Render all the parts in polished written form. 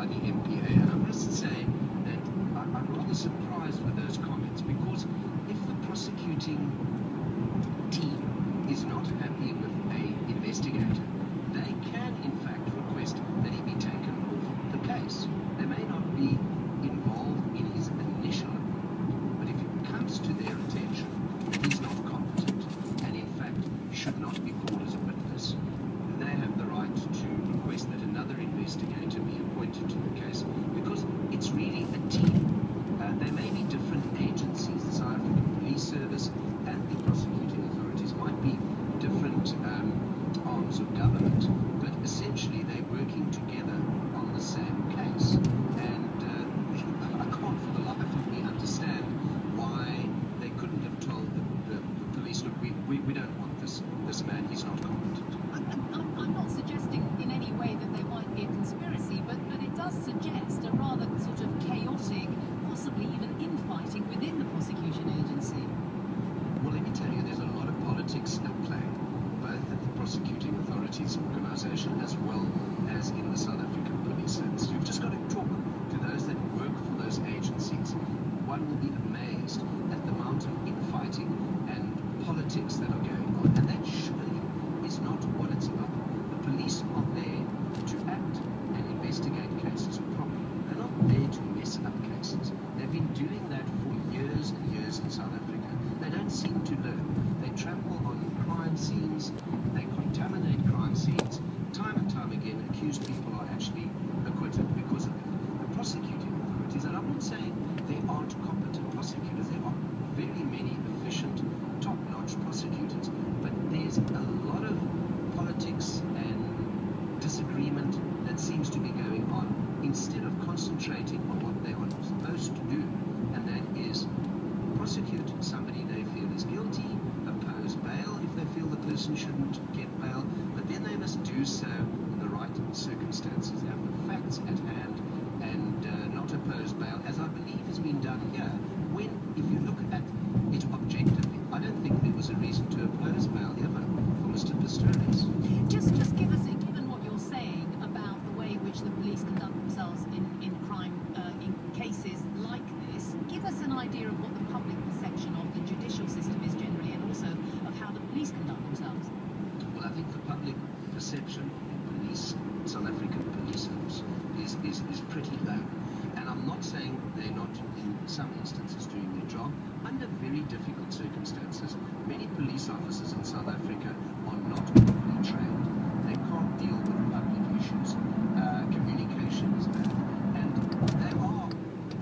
by the MPA. And I must say that I'm rather surprised with those comments, because if the prosecuting team is not happy with an investigator, they can in fact request that he be taken off the case. They may not be involved in his initial appointment, but if it comes to their attention that he's not competent and in fact should not be called as a witness, they have the right to request that another investigator be appointed to the case, because it's really a team. There may be different agencies. The South African Police Service and the prosecuting authorities might be different arms of government, but essentially they're working together on the same case. And I can't for the life of me understand why they couldn't have told the police, look, we don't want this man, he's not competent. I'm not suggesting in any way that there might be a conspiracy, but it does suggest a rather sort of chaotic, possibly even infighting within the prosecution agency. Well, let me tell you, there's a lot of politics at play, both at the prosecuting authorities organisation as well as in the South African Police Service. You've just got to talk to those that work for those agencies. One will be amazed at the amount of infighting and politics that are going on, and that surely is not what it's about. The police are there to act and investigate cases properly. They're not there to mess up cases. They've been doing that for years and years in South Africa. They don't seem to learn. They trample on crime scenes, they contaminate crime scenes. Time and time again, accused people are actually acquitted because of it. The prosecuting authorities, and I'm not saying they aren't competent prosecutors, there are very many efficient, top-notch prosecutors, but there's a lot of politics and disagreement that seems to be going on, instead of concentrating on what they are supposed to do, and that is prosecute somebody they feel is guilty, oppose bail if they feel the person shouldn't get bail, but then they must do so in the right circumstances, have the facts at hand, and not oppose bail, as I believe has been done here, when, if you look at it objectively, I don't think there was a reason to oppose bail ever for Mr. Pistorius. Just give us, given what you're saying about the way in which the police conduct themselves in crime, in cases like this, give us an idea of what the public perception of the judicial system is generally, and also of how the police conduct themselves. Well, I think the public perception of police, South African police force, is pretty low. And I'm not saying they're not, in some instances, doing their job under very difficult circumstances. Many police officers in South Africa are not properly trained. They can't deal with public issues. Communication is bad. And they are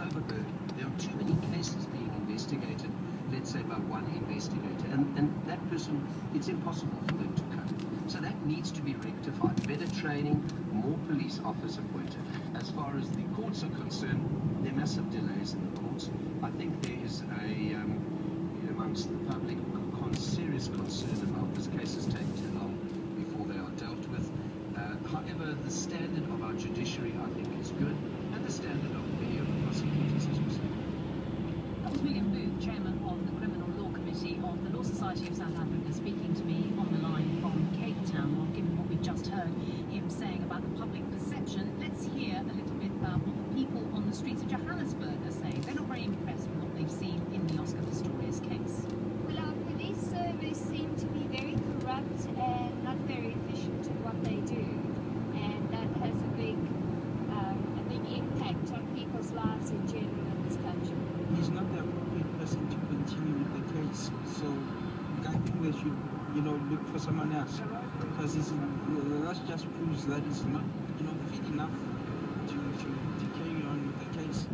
overburdened. There are too many cases being investigated, let's say by one investigator. And that person, it's impossible for them to cope. So that needs to be rectified. Better training, more police officers appointed. As far as the courts are concerned, there are massive delays in the courts. I think there is amongst the public serious concern about this cases take too long before they are dealt with. However, the standard of our judiciary, I think, is good, and the standard of many of the prosecutors is also good. That was William Booth, Chairman of the Criminal Law Committee of the Law Society of South Africa, speaking to me on the line from Cape Town. Well, given what we just heard him saying about the public perception, let's hear a little bit about what the people on the streets of Johannesburg are saying. They're not very impressed with what they've seen in the Oscar Pistorius case. Well, our police service seem to be very corrupt and not very efficient in what they do, and that has a big impact on people's lives in general in this country. He's not the appropriate person to continue with the case, so I think they should, look for someone else, because that just proves that it's not, fit enough to carry on with the case.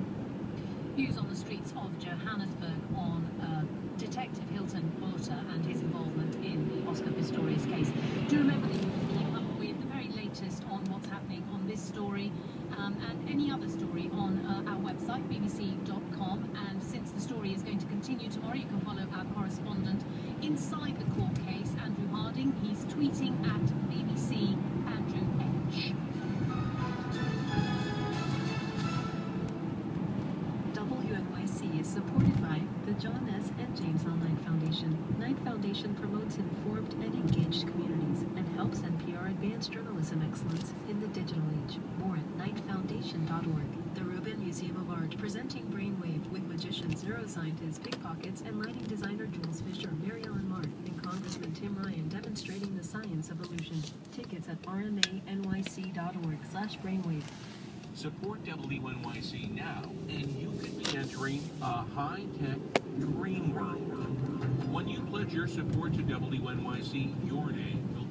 Views on the streets of Johannesburg on Detective Hilton Porter and his involvement in the Oscar Pistorius case. Do remember that you can keep up with the very latest on what's happening on this story and any other story on our website, bbc.com. And since the story is going to continue tomorrow, you can follow our correspondent inside the court case, Andrew Harding. He's tweeting at BBC Andrew H. WNYC is supported by the John S. and James L. Knight Foundation. Knight Foundation promotes informed and engaged communities and helps NPR advance journalism excellence in the digital age. More at knightfoundation.org. Foundation.org. The Rubin Museum of Art presenting Brainwave with magicians, neuroscientists, pickpockets, and lighting designer Jules Fisher, Mary Ellen Mark, and Congressman Tim Ryan demonstrating the science of illusion. Tickets at rmanyc.org/brainwave. Support WNYC now, and you could be entering a high-tech dream world. When you pledge your support to WNYC, your name will